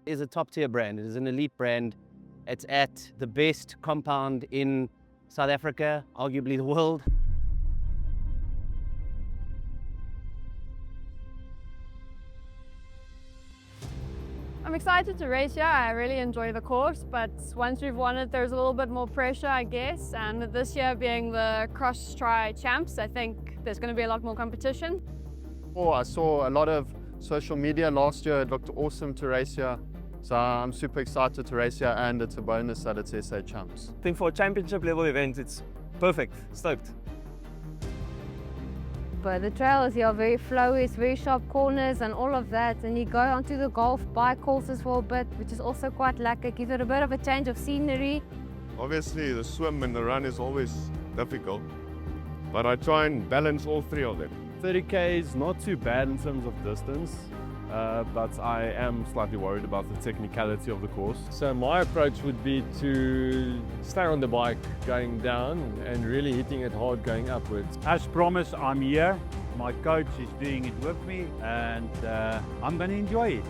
is a top-tier brand. It is an elite brand. It's at the best compound in South Africa, arguably the world. I'm excited to race here. I really enjoy the course, but once we've won it, there's a little bit more pressure, I guess. And this year being the XTri champs, I think there's going to be a lot more competition. Oh, I saw a lot of social media last year. It looked awesome to race here. So I'm super excited to race here, and it's a bonus that it's SA champs. I think for a championship level event, it's perfect. Stoked. But the trails here are very flowy, it's very sharp corners and all of that. And you go onto the golf bike courses for a bit, which is also quite lekker. Gives it a bit of a change of scenery. Obviously, the swim and the run is always difficult, but I try and balance all three of them. 30k is not too bad in terms of distance, but I am slightly worried about the technicality of the course. So my approach would be to stay on the bike going down and really hitting it hard going upwards. As promised, I'm here. My coach is doing it with me, and I'm going to enjoy it.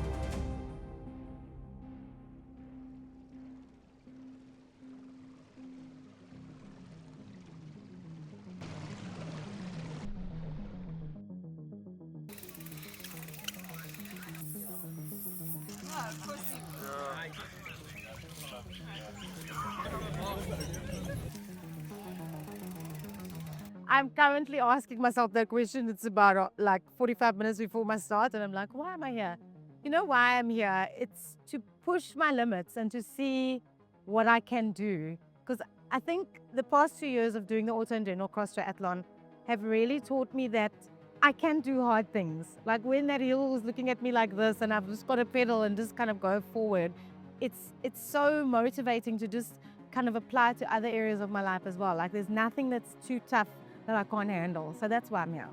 I'm currently asking myself that question. It's about like 45 minutes before my start, and I'm like, why am I here? You know why I'm here? It's to push my limits and to see what I can do. Because I think the past 2 years of doing the Auto&General cross triathlon have really taught me that I can do hard things. Like when that hill was looking at me like this and I've just got to pedal and just kind of go forward, it's so motivating to just kind of apply to other areas of my life as well. Like there's nothing that's too tough that I can't handle. So that's why I'm here.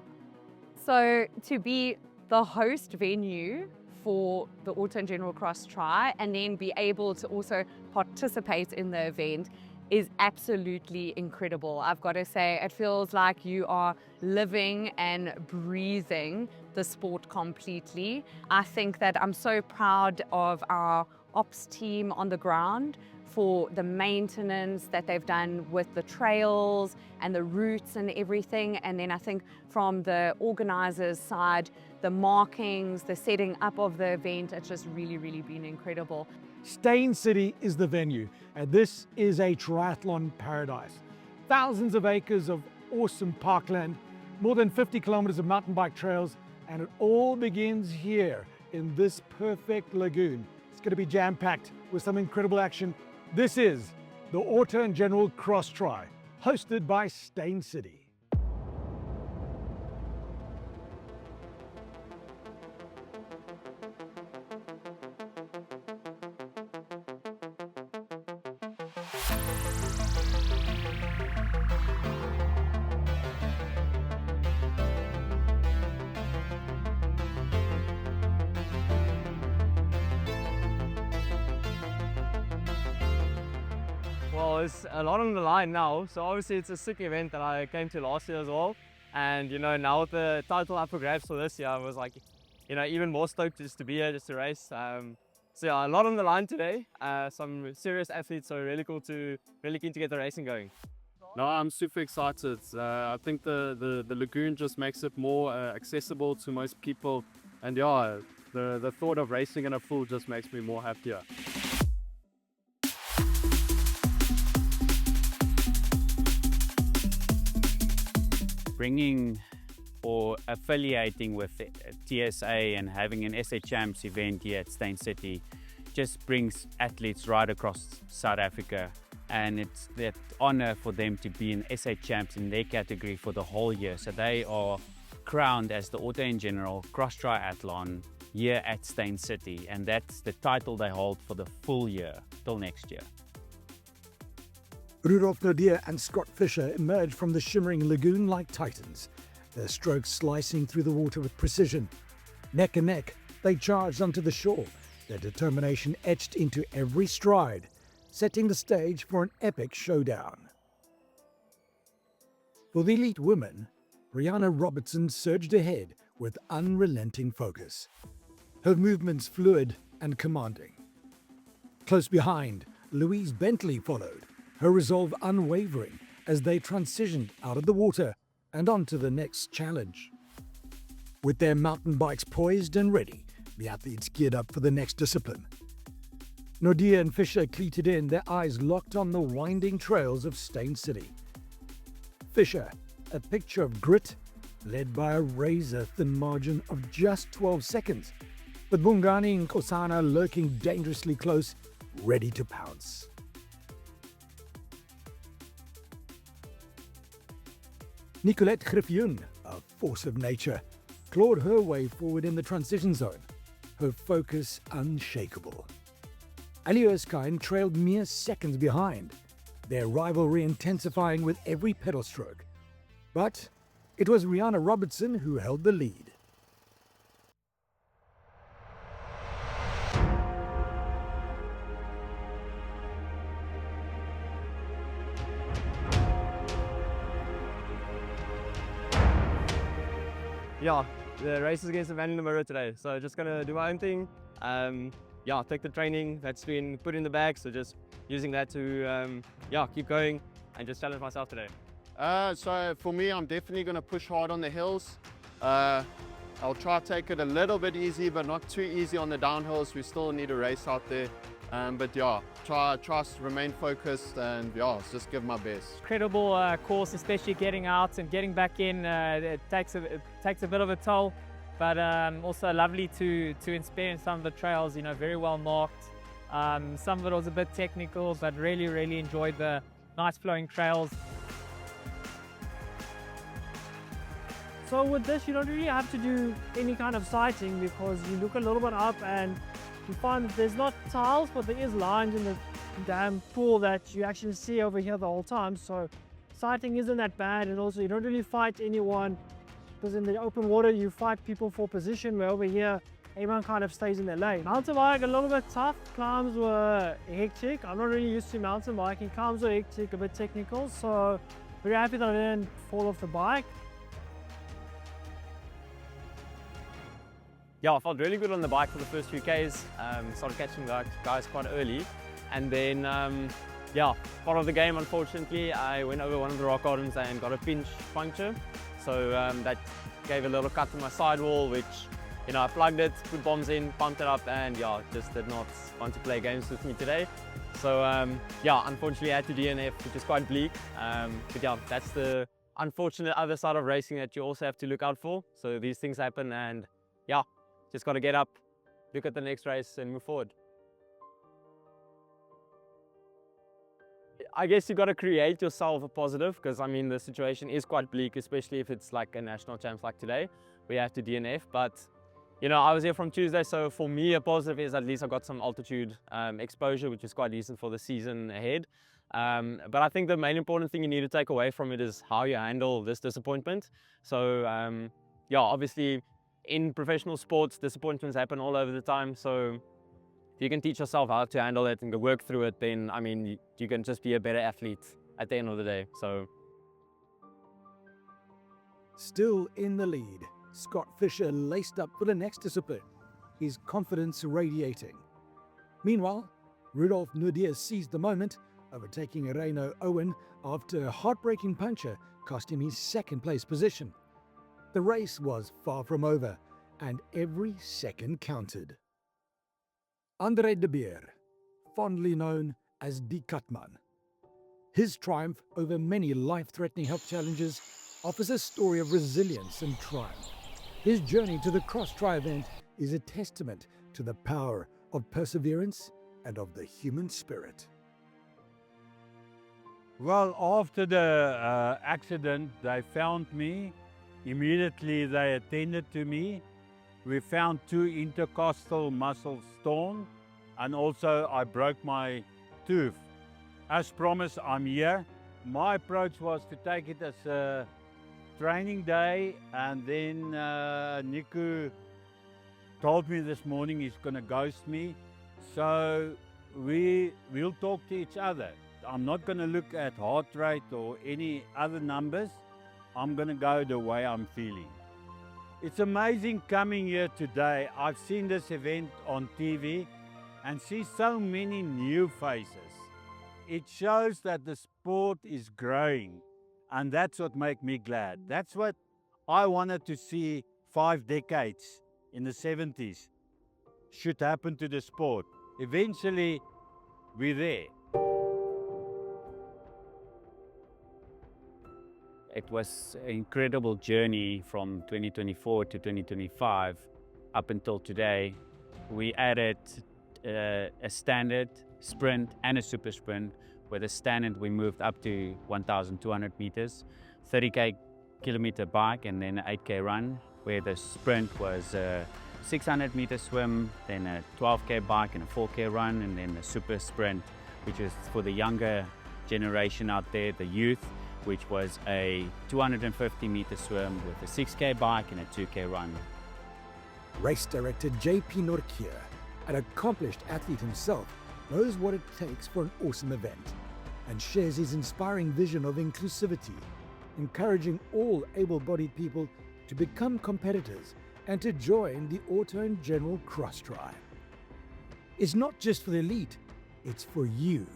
So to be the host venue for the Auto&General XTri and then be able to also participate in the event is absolutely incredible. I've got to say, it feels like you are living and breathing the sport completely. I think that I'm so proud of our ops team on the ground for the maintenance that they've done with the trails and the routes and everything. And then I think from the organizers' side, the markings, the setting up of the event, it's just really, really been incredible. Steyn City is the venue, and this is a triathlon paradise. Thousands of acres of awesome parkland, more than 50 kilometers of mountain bike trails, and it all begins here in this perfect lagoon. It's going to be jam-packed with some incredible action. This is the Auto&General XTri, hosted by Steyn City. Well, it's a lot on the line now, so obviously it's a sick event that I came to last year as well. And you know, now with the title up for grabs for this year, I was like, you know, even more stoked just to be here, just to race. So yeah, a lot on the line today. Some serious athletes, so really keen to get the racing going. No, I'm super excited. I think the lagoon just makes it more accessible to most people. And yeah, the thought of racing in a pool just makes me more happier. Bringing or affiliating with TSA and having an SA Champs event here at Steyn City just brings athletes right across South Africa, and it's that honor for them to be in SA Champs in their category for the whole year. So they are crowned as the Auto&General Cross Triathlon here at Steyn City, and that's the title they hold for the full year till next year. Rudolf Nodier and Scott Fisher emerged from the shimmering lagoon like titans, their strokes slicing through the water with precision. Neck and neck, they charged onto the shore, their determination etched into every stride, setting the stage for an epic showdown. For the elite women, Brianna Robertson surged ahead with unrelenting focus. Her movements fluid and commanding, Close behind, Louise Bentley followed, her resolve unwavering as they transitioned out of the water and onto the next challenge. With their mountain bikes poised and ready, the athletes geared up for the next discipline. Nordia and Fisher cleated in, their eyes locked on the winding trails of Stain City. Fisher, a picture of grit, led by a razor-thin margin of just 12 seconds, with Bungani and Kosana lurking dangerously close, ready to pounce. Nicolette Griffioen, a force of nature, clawed her way forward in the transition zone, her focus unshakable. Ali Erskine trailed mere seconds behind, their rivalry intensifying with every pedal stroke. But it was Rihanna Robertson who held the lead. Yeah, the race is against the man in the mirror today, so just gonna do my own thing. Yeah, take the training that's been put in the bag, so just using that to yeah, keep going and just challenge myself today. So for me, I'm definitely going to push hard on the hills. I'll try to take it a little bit easy, but not too easy on the downhills. We still need a race out there. But yeah, try to remain focused and yeah, just give my best. Incredible course, especially getting out and getting back in. It takes a bit of a toll, but also lovely to experience some of the trails. You know, very well marked. Some of it was a bit technical, but really enjoyed the nice flowing trails. So with this, you don't really have to do any kind of sighting because you look a little bit up and you find that there's not tiles, but there is lines in the damn pool that you actually see over here the whole time. So sighting isn't that bad, and also you don't really fight anyone because in the open water you fight people for position, where over here everyone kind of stays in their lane. Mountain bike a little bit tough, climbs were hectic. I'm not really used to mountain biking. Climbs were hectic, a bit technical, so very happy that I didn't fall off the bike. Yeah, I felt really good on the bike for the first few Ks. Started catching the guys quite early. And then, yeah, part of the game, unfortunately, I went over one of the rock gardens and got a pinch puncture. So that gave a little cut to my sidewall, which, you know, I plugged it, put bombs in, pumped it up, and yeah, just did not want to play games with me today. So yeah, unfortunately I had to DNF, which is quite bleak. But yeah, that's the unfortunate other side of racing that you also have to look out for. So these things happen, and yeah, just got to get up, look at the next race and move forward. I guess you got to create yourself a positive, because I mean the situation is quite bleak, especially if it's like a national champs like today, where you have to DNF. But you know, I was here from Tuesday, so for me a positive is at least I got some altitude exposure, which is quite decent for the season ahead. But I think the main important thing you need to take away from it is how you handle this disappointment. So yeah, obviously in professional sports, disappointments happen all over the time. So if you can teach yourself how to handle it and work through it, then I mean, you can just be a better athlete at the end of the day. So Still in the lead, Scott Fisher laced up for the next discipline, his confidence radiating. Meanwhile, Rudolf Nudia seized the moment, overtaking Reino Owen after a heartbreaking puncture cost him his second place position. The race was far from over, and every second counted. André de Beer, fondly known as Die Katman. His triumph over many life-threatening health challenges offers a story of resilience and triumph. His journey to the XTri event is a testament to the power of perseverance and of the human spirit. Well, after the accident, they found me. Immediately they attended to me. We found 2 intercostal muscles torn, and also I broke my tooth. As promised, I'm here. My approach was to take it as a training day, and then Niku told me this morning he's going to ghost me. So we'll talk to each other. I'm not going to look at heart rate or any other numbers. I'm going to go the way I'm feeling. It's amazing coming here today. I've seen this event on TV, and see so many new faces. It shows that the sport is growing, and that's what makes me glad. That's what I wanted to see 5 decades in the 70s should happen to the sport. Eventually, we're there. It was an incredible journey from 2024 to 2025 up until today. We added a standard sprint and a super sprint. With a standard we moved up to 1,200 meters, 30k kilometer bike and then an 8k run, where the sprint was a 600 meter swim, then a 12k bike and a 4k run, and then a super sprint, which is for the younger generation out there, the youth, which was a 250 meter swim with a 6k bike and a 2k run. Race director JP Norkier, an accomplished athlete himself, knows what it takes for an awesome event and shares his inspiring vision of inclusivity, encouraging all able-bodied people to become competitors and to join the Auto&General Cross-Tri. It's not just for the elite, it's for you.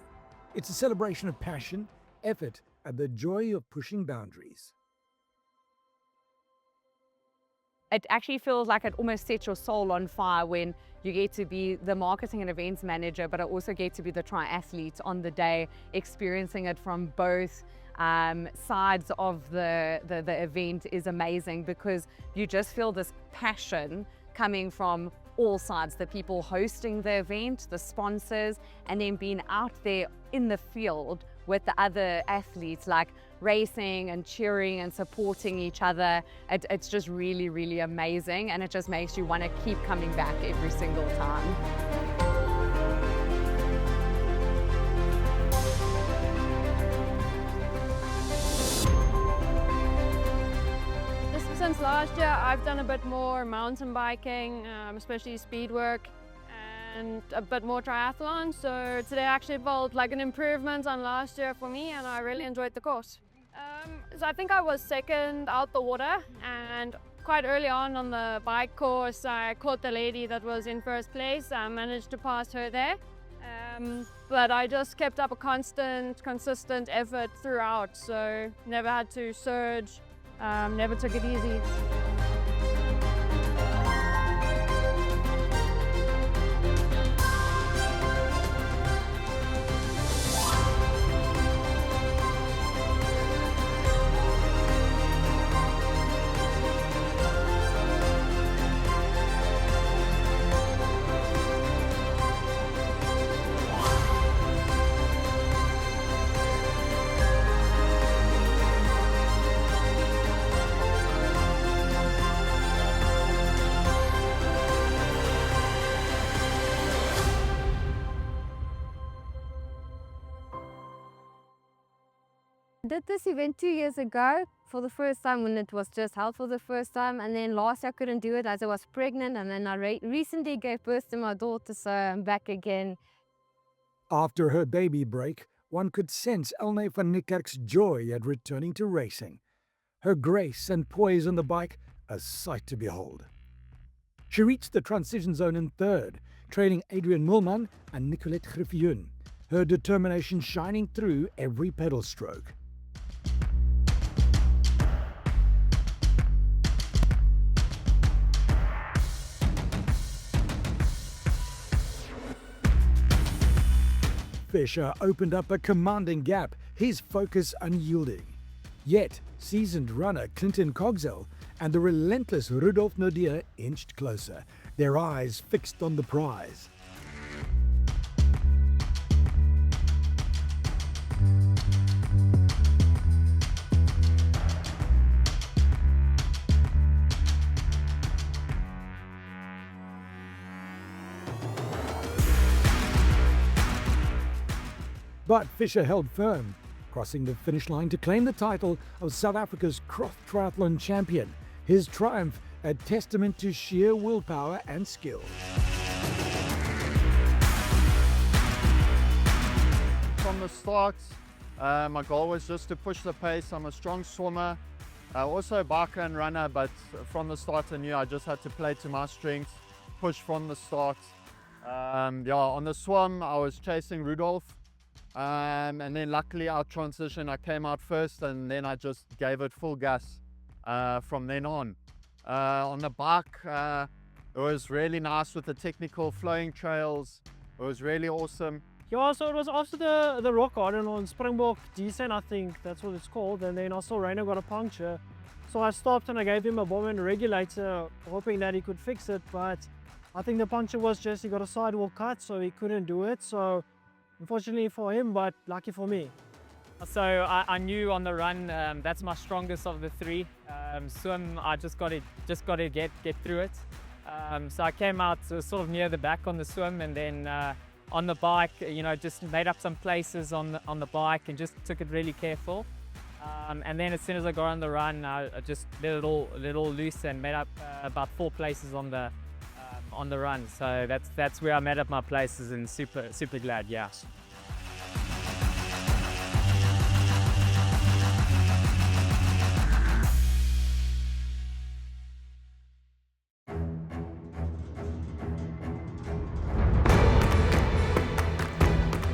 It's a celebration of passion, effort, and the joy of pushing boundaries. It actually feels like it almost sets your soul on fire when you get to be the marketing and events manager, but I also get to be the triathlete on the day, experiencing it from both sides of the event is amazing, because you just feel this passion coming from all sides, the people hosting the event, the sponsors, and then being out there in the field with the other athletes, like racing and cheering and supporting each other. It's just really, really amazing, and it just makes you want to keep coming back every single time. Since last year, I've done a bit more mountain biking, especially speed work, and a bit more triathlon. So today actually felt like an improvement on last year for me, and I really enjoyed the course. So I think I was second out the water, and quite early on the bike course, I caught the lady that was in first place. I managed to pass her there. But I just kept up a consistent effort throughout, so never had to surge. Never took it easy. I did this event 2 years ago for the first time when it was just held for the first time, and then last year I couldn't do it as I was pregnant, and then I recently gave birth to my daughter, so I'm back again. After her baby break, one could sense Elne van Niekerk's joy at returning to racing. Her grace and poise on the bike, a sight to behold. She reached the transition zone in third, trailing Adrian Mulman and Nicolette Griffioen, her determination shining through every pedal stroke. Fischer opened up a commanding gap, his focus unyielding. Yet, seasoned runner Clinton Cogsell and the relentless Rudolf Nodia inched closer, their eyes fixed on the prize. But Fischer held firm, crossing the finish line to claim the title of South Africa's cross triathlon champion, his triumph a testament to sheer willpower and skill. From the start, my goal was just to push the pace. I'm a strong swimmer, also a biker and runner, but from the start I knew I just had to play to my strengths, push from the start. Yeah, on the swim, I was chasing Rudolph. And then luckily our transition, I came out first and then I just gave it full gas from then on. On the bike, it was really nice with the technical flowing trails. It was really awesome. Yeah, so it was after the rock garden on Springbok Descent, I think that's what it's called, and then I saw Rainer got a puncture. So I stopped and I gave him a bomb and regulator, hoping that he could fix it, but I think the puncture was just he got a sidewall cut, so he couldn't do it. So unfortunately for him, but lucky for me. So I knew on the run that's my strongest of the three. Swim, I just got to get through it. So I came out sort of near the back on the swim, and then on the bike, you know, just made up some places on the bike and just took it really careful. And then as soon as I got on the run, I just let it all loose and made up about 4 places on the run. So that's where I made up my places, and super glad, yeah.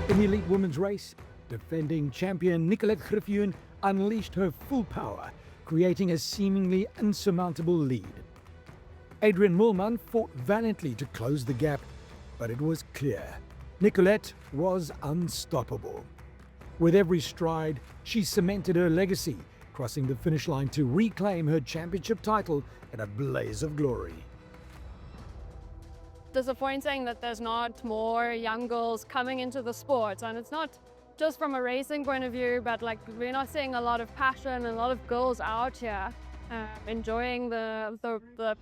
In the elite women's race, defending champion Nicolette Griffioen unleashed her full power, creating a seemingly insurmountable lead. Adrian Mulman fought valiantly to close the gap, but it was clear Nicolette was unstoppable. With every stride, she cemented her legacy, crossing the finish line to reclaim her championship title in a blaze of glory. Disappointing that there's not more young girls coming into the sport, and it's not just from a racing point of view, but like we're not seeing a lot of passion and a lot of girls out here enjoying the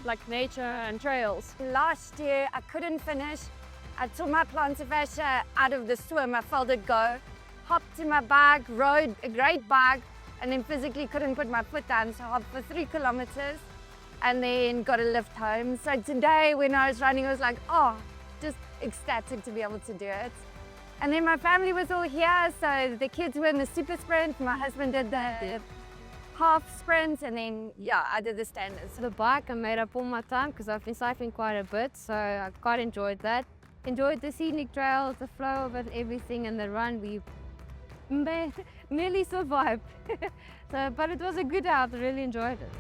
like nature and trails. Last year I couldn't finish. I took my plantar fascia out of the swim. I felt it go, hopped in my bag, rode a great bag, and then physically couldn't put my foot down, so I hopped for 3 kilometers and then got a lift home. So today when I was running, I was like, oh, just ecstatic to be able to do it. And then my family was all here, so the kids were in the super sprint, my husband did the half sprint, and then yeah, I did the standards. The bike I made up all my time because I've been cycling quite a bit, so I quite enjoyed that. Enjoyed the scenic trails, the flow of it, everything, and the run we nearly survived. But it was a good out, I really enjoyed it.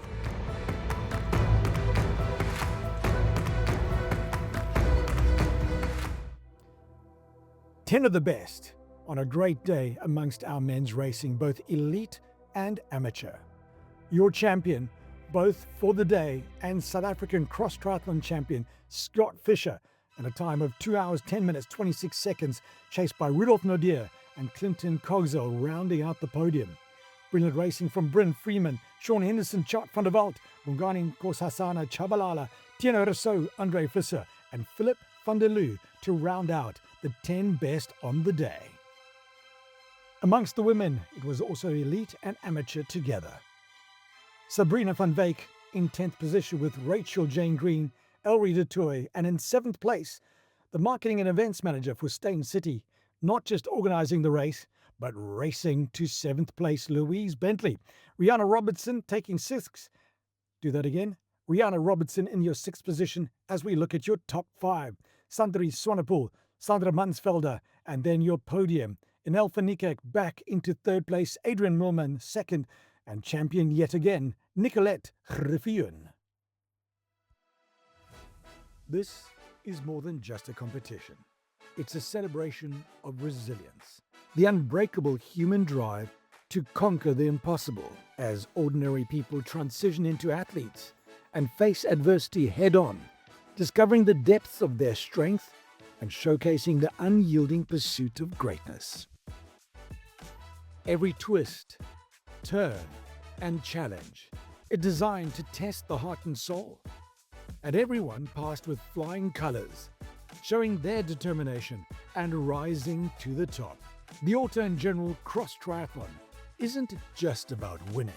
Ten of the best on a great day amongst our men's racing, both elite and amateur. Your champion, both for the day and South African cross triathlon champion Scott Fisher, at a time of 2 hours 10 minutes 26 seconds, chased by Rudolf Nodier and Clinton Cogswell rounding out the podium. Brilliant racing from Bryn Freeman, Sean Henderson, Chart van der Walt, Bongani Nkosasana Chabalala, Tino Rousseau, Andre Visser, and Philip van der Loo to round out the 10 best on the day. Amongst the women, it was also elite and amateur together. Sabrina van Wyk in 10th position with Rachel Jane Green, Elrie de Toy, and in 7th place, the marketing and events manager for Stain City, not just organising the race, but racing to 7th place, Louise Bentley. Rihanna Robertson taking 6th. Do that again. Rihanna Robertson in your 6th position as we look at your top 5. Sandri Swanepoel, Sandra Mansfelder, and then your podium. Inel Nikek back into 3rd place, Adrian Mulman 2nd, and champion yet again, Nicolette Griffioen. This is more than just a competition. It's a celebration of resilience, the unbreakable human drive to conquer the impossible as ordinary people transition into athletes and face adversity head-on, discovering the depths of their strength and showcasing the unyielding pursuit of greatness. Every twist, turn, and challenge is designed to test the heart and soul, and everyone passed with flying colors, showing their determination and rising to the top. The Auto&General Cross Triathlon isn't just about winning.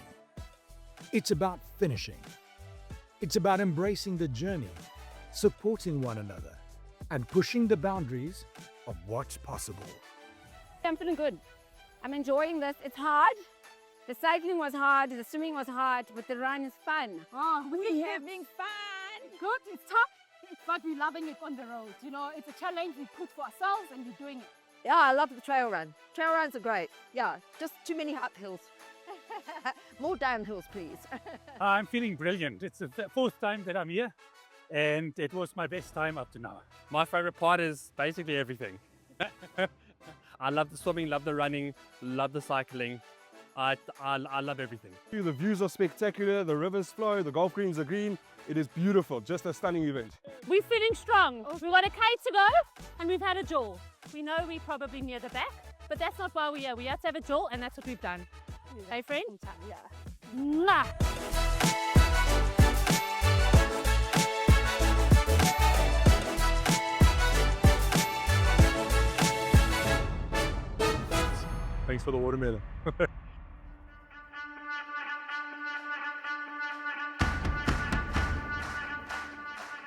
It's about finishing. It's about embracing the journey, supporting one another, and pushing the boundaries of what's possible. I'm feeling good. I'm enjoying this. It's hard. The cycling was hard, the swimming was hard, but the run is fun. Oh, we're having fun. Good, it's tough. but we're loving it on the road. You know, it's a challenge we put for ourselves and we're doing it. Yeah, I love the trail run. Trail runs are great. Yeah, just too many uphills. More downhills, please. I'm feeling brilliant. It's the fourth time that I'm here, and it was my best time up to now. My favorite part is basically everything. I love the swimming, love the running, love the cycling. I love everything. The views are spectacular, the rivers flow, the golf greens are green. It is beautiful, just a stunning event. We're feeling strong. We've got a K to go and we've had a jaw. We know we're probably near the back, but that's not why we're here. We have to have a jaw and that's what we've done. Hey, friend? Yeah. Mwah. Thanks for the watermelon.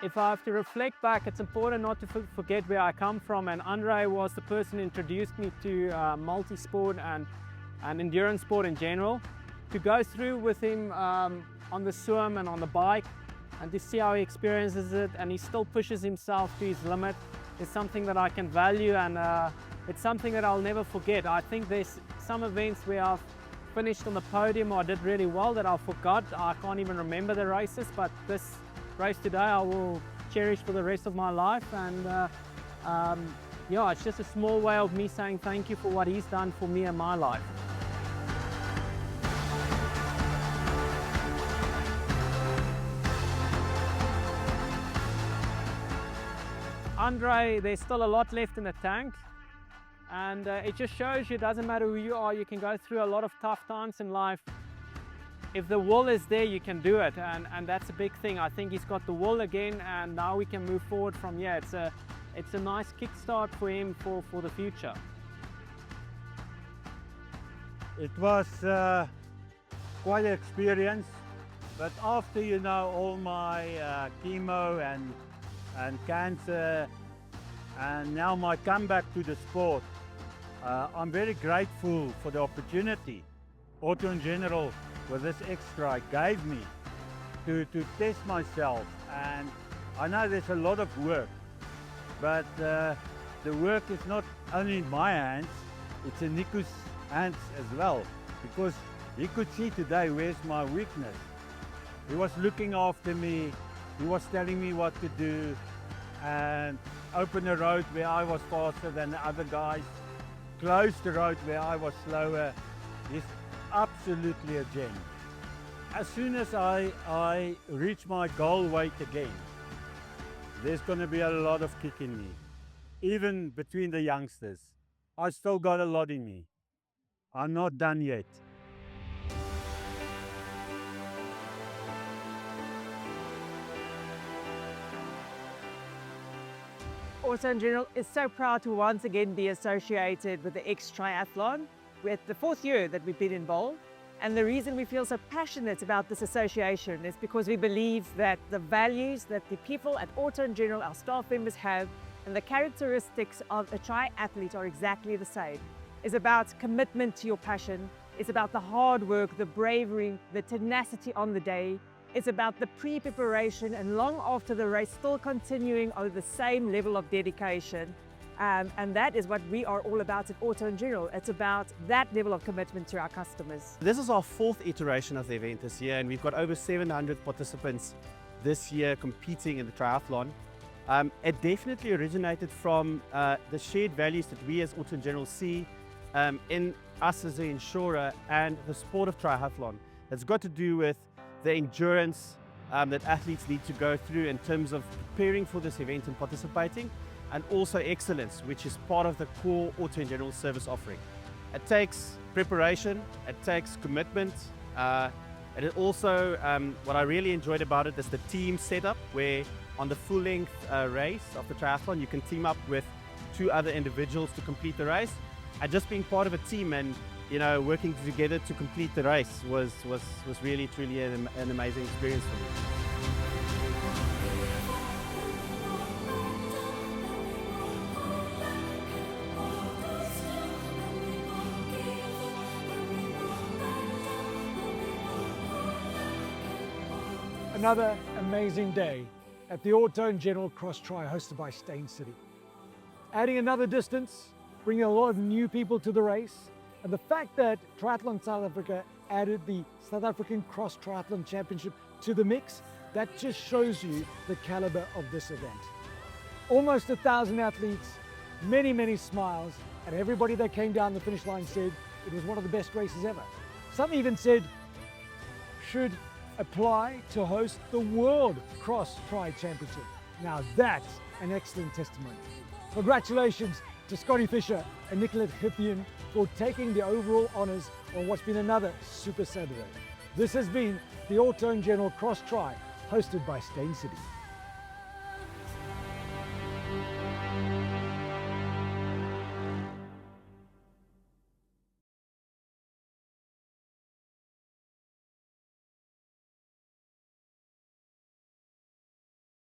If I have to reflect back, it's important not to forget where I come from, and Andre was the person who introduced me to multi-sport and endurance sport in general. To go through with him on the swim and on the bike and to see how he experiences it, and he still pushes himself to his limit, is something that I can value, and it's something that I'll never forget. I think there's some events where I've finished on the podium or I did really well that I forgot. I can't even remember the races, but this race today I will cherish for the rest of my life, and yeah, it's just a small way of me saying thank you for what he's done for me in my life. Andre, there's still a lot left in the tank, and it just shows you it doesn't matter who you are, you can go through a lot of tough times in life. If the will is there, you can do it, and that's a big thing. I think he's got the will again, and now we can move forward from here. It's a nice kickstart for him for the future. It was quite an experience, but after, you know, all my chemo and cancer, and now my comeback to the sport, I'm very grateful for the opportunity Auto&General with this XTri gave me to test myself. And I know there's a lot of work, but the work is not only in my hands, it's in Nico's hands as well, because he could see today where's my weakness. He was looking after me, he was telling me what to do, and open a road where I was faster than the other guys, close the road where I was slower. He's absolutely a gem. As soon as I reach my goal weight again, there's going to be a lot of kick in me. Even between the youngsters, I still got a lot in me. I'm not done yet. Auto&General is so proud to once again be associated with the X-Triathlon. We're at the 4th year that we've been involved, and the reason we feel so passionate about this association is because we believe that the values that the people at Auto&General, our staff members, have, and the characteristics of a triathlete are exactly the same. It's about commitment to your passion, it's about the hard work, the bravery, the tenacity on the day. It's about the pre-preparation and long after the race still continuing on the same level of dedication. And that is what we are all about at Auto&General. It's about that level of commitment to our customers. This is our 4th iteration of the event this year, and we've got over 700 participants this year competing in the triathlon. It definitely originated from the shared values that we as Auto&General see in us as an insurer and the sport of triathlon. It's got to do with the endurance that athletes need to go through in terms of preparing for this event and participating, and also excellence, which is part of the core Auto&General service offering. It takes preparation, it takes commitment, and it also, what I really enjoyed about it is the team setup, where on the full-length race of the triathlon, you can team up with 2 other individuals to complete the race, and just being part of a team and working together to complete the race was really, truly an amazing experience for me. Another amazing day. at the Auto&General Cross Tri hosted by Stain City. Adding another distance, bringing a lot of new people to the race, and the fact that Triathlon South Africa added the South African Cross Triathlon Championship to the mix, that just shows you the caliber of this event. Almost 1,000 athletes, many smiles, and everybody that came down the finish line said it was one of the best races ever. Some even said should apply to host the World Cross Tri Championship. Now that's an excellent testimony. Congratulations to Scotty Fisher and Nicolette Hippian for taking the overall honours on what's been another Super Saturday. This has been the Auto&General Cross Tri hosted by Stain City.